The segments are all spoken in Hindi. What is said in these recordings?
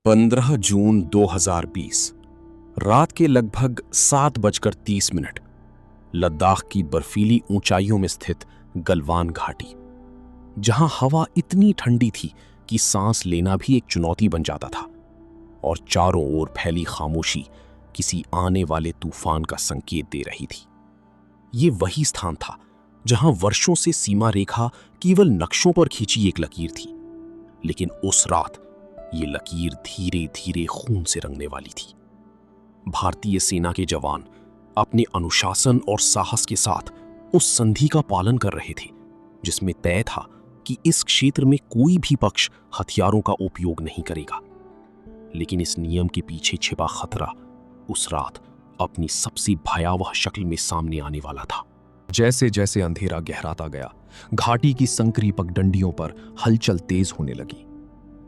15 जून 2020 रात के लगभग 7:30 लद्दाख की बर्फीली ऊंचाइयों में स्थित गलवान घाटी, जहां हवा इतनी ठंडी थी कि सांस लेना भी एक चुनौती बन जाता था और चारों ओर फैली खामोशी किसी आने वाले तूफान का संकेत दे रही थी। ये वही स्थान था जहां वर्षों से सीमा रेखा केवल नक्शों पर खींची एक लकीर थी, लेकिन उस रात ये लकीर धीरे धीरे खून से रंगने वाली थी। भारतीय सेना के जवान अपने अनुशासन और साहस के साथ उस संधि का पालन कर रहे थे जिसमें तय था कि इस क्षेत्र में कोई भी पक्ष हथियारों का उपयोग नहीं करेगा। लेकिन इस नियम के पीछे छिपा खतरा उस रात अपनी सबसे भयावह शक्ल में सामने आने वाला था। जैसे जैसे अंधेरा गहराता गया, घाटी की संकरी पगडंडियों पर हलचल तेज होने लगी।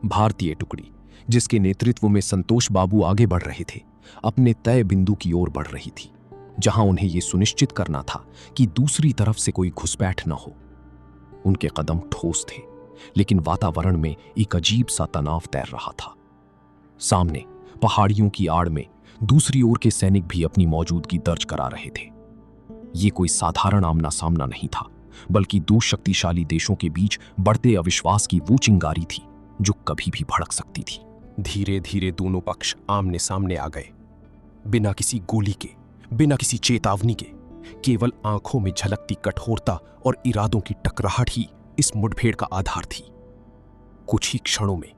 भारतीय टुकड़ी, जिसके नेतृत्व में संतोष बाबू आगे बढ़ रहे थे, अपने तय बिंदु की ओर बढ़ रही थी, जहां उन्हें यह सुनिश्चित करना था कि दूसरी तरफ से कोई घुसपैठ न हो। उनके कदम ठोस थे, लेकिन वातावरण में एक अजीब सा तनाव तैर रहा था। सामने पहाड़ियों की आड़ में दूसरी ओर के सैनिक भी अपनी मौजूदगी दर्ज करा रहे थे। ये कोई साधारण आमना सामना नहीं था, बल्कि दो शक्तिशाली देशों के बीच बढ़ते अविश्वास की वो चिंगारी थी जो कभी भी भड़क सकती थी। धीरे धीरे दोनों पक्ष आमने सामने आ गए, बिना किसी गोली के, बिना किसी चेतावनी के। केवल आंखों में झलकती कठोरता और इरादों की टकराहट ही इस मुठभेड़ का आधार थी। कुछ ही क्षणों में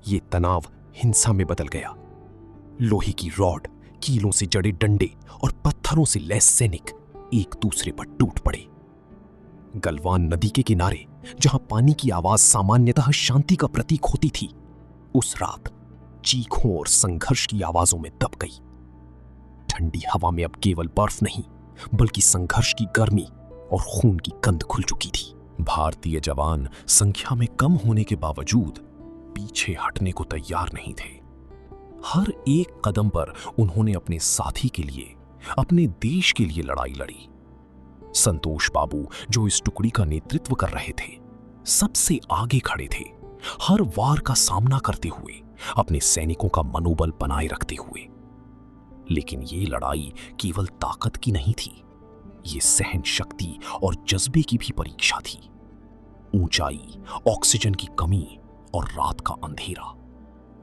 ये तनाव हिंसा में बदल गया। लोहे की रॉड, कीलों से जड़े डंडे और पत्थरों से लैस सैनिक एक दूसरे पर टूट पड़े। गलवान नदी के किनारे, जहां पानी की आवाज सामान्यतः शांति का प्रतीक होती थी, उस रात चीखों और संघर्ष की आवाजों में दब गई। ठंडी हवा में अब केवल बर्फ नहीं, बल्कि संघर्ष की गर्मी और खून की गंध खुल चुकी थी। भारतीय जवान संख्या में कम होने के बावजूद पीछे हटने को तैयार नहीं थे। हर एक कदम पर उन्होंने अपने साथी के लिए, अपने देश के लिए लड़ाई लड़ी। संतोष बाबू, जो इस टुकड़ी का नेतृत्व कर रहे थे, सबसे आगे खड़े थे, हर वार का सामना करते हुए, अपने सैनिकों का मनोबल बनाए रखते हुए। लेकिन ये लड़ाई केवल ताकत की नहीं थी, ये सहन शक्ति और जज्बे की भी परीक्षा थी। ऊंचाई, ऑक्सीजन की कमी और रात का अंधेरा,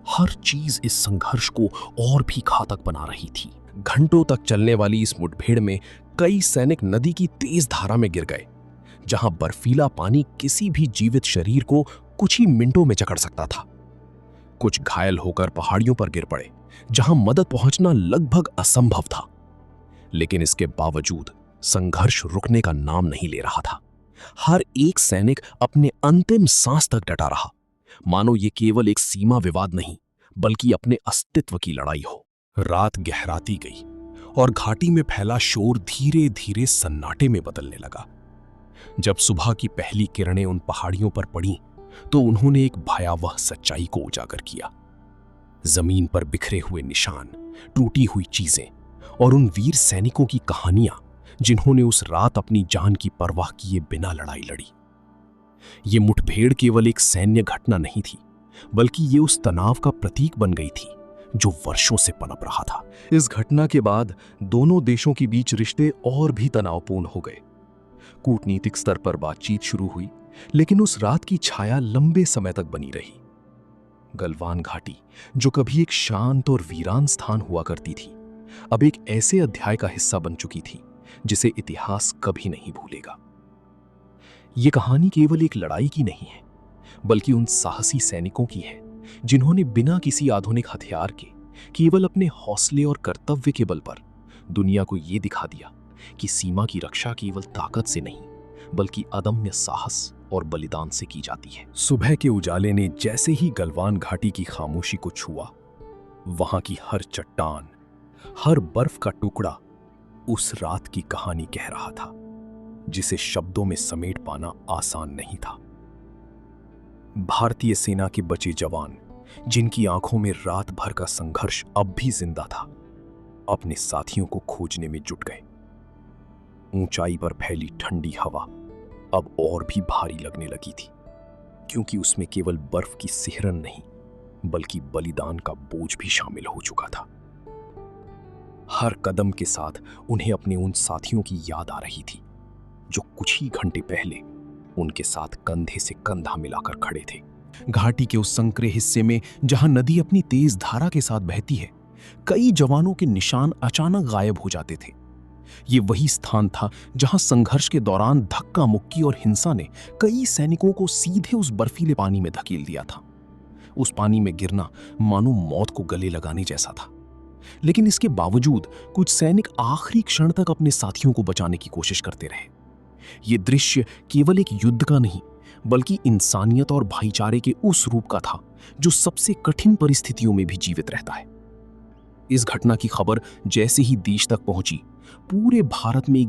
हर चीज इस संघर्ष को और भी घातक बना रही थी। घंटों तक चलने वाली इस मुठभेड़ में कई सैनिक नदी की तेज धारा में गिर गए, जहां बर्फीला पानी किसी भी जीवित शरीर को कुछ ही मिनटों में जकड़ सकता था। कुछ घायल होकर पहाड़ियों पर गिर पड़े, जहां मदद पहुंचना लगभग असंभव था। लेकिन इसके बावजूद संघर्ष रुकने का नाम नहीं ले रहा था। हर एक सैनिक अपने अंतिम सांस तक डटा रहा, मानो ये केवल एक सीमा विवाद नहीं, बल्कि अपने अस्तित्व की लड़ाई हो। रात गहराती गई और घाटी में फैला शोर धीरे धीरे सन्नाटे में बदलने लगा। जब सुबह की पहली किरणें उन पहाड़ियों पर पड़ीं, तो उन्होंने एक भयावह सच्चाई को उजागर किया। जमीन पर बिखरे हुए निशान, टूटी हुई चीजें और उन वीर सैनिकों की कहानियां जिन्होंने उस रात अपनी जान की परवाह किए बिना लड़ाई लड़ी। ये मुठभेड़ केवल एक सैन्य घटना नहीं थी, बल्कि ये उस तनाव का प्रतीक बन गई थी जो वर्षों से पनप रहा था। इस घटना के बाद दोनों देशों के बीच रिश्ते और भी तनावपूर्ण हो गए। कूटनीतिक स्तर पर बातचीत शुरू हुई, लेकिन उस रात की छाया लंबे समय तक बनी रही। गलवान घाटी, जो कभी एक शांत और वीरान स्थान हुआ करती थी, अब एक ऐसे अध्याय का हिस्सा बन चुकी थी जिसे इतिहास कभी नहीं भूलेगा। यह कहानी केवल एक लड़ाई की नहीं है, बल्कि उन साहसी सैनिकों की है जिन्होंने बिना किसी आधुनिक हथियार के, केवल अपने हौसले और कर्तव्य के बल पर दुनिया को यह दिखा दिया कि सीमा की रक्षा केवल ताकत से नहीं, बल्कि अदम्य साहस और बलिदान से की जाती है। सुबह के उजाले ने जैसे ही गलवान घाटी की खामोशी को छुआ, वहां की हर चट्टान, हर बर्फ का टुकड़ा उस रात की कहानी कह रहा था, जिसे शब्दों में समेट पाना आसान नहीं था। भारतीय सेना के बचे जवान, जिनकी आंखों में रात भर का संघर्ष अब भी जिंदा था, अपने साथियों को खोजने में जुट गए। ऊंचाई पर फैली ठंडी हवा अब और भी भारी लगने लगी थी, क्योंकि उसमें केवल बर्फ की सिहरन नहीं, बल्कि बलिदान का बोझ भी शामिल हो चुका था। हर कदम के साथ उन्हें अपने उन साथियों की याद आ रही थी जो कुछ ही घंटे पहले उनके साथ कंधे से कंधा मिलाकर खड़े थे। घाटी के उस संकरे हिस्से में जहां नदी अपनी तेज धारा के साथ बहती है, कई जवानों के निशान अचानक गायब हो जाते थे। ये वही स्थान था जहां संघर्ष के दौरान धक्का मुक्की और हिंसा ने कई सैनिकों को सीधे उस बर्फीले पानी में धकेल दिया था। उस पानी में गिरना मानो मौत को गले लगाने जैसा था। लेकिन इसके बावजूद कुछ सैनिक आखिरी क्षण तक अपने साथियों को बचाने की कोशिश करते रहे। ये दृश्य केवल एक युद्ध का नहीं, बल्कि इंसानियत और भाईचारे के उस रूप का था जो सबसे कठिन परिस्थितियों में भी जीवित रहता है। इस घटना की खबर जैसे ही देश तक पहुंची, पूरे भारत में एक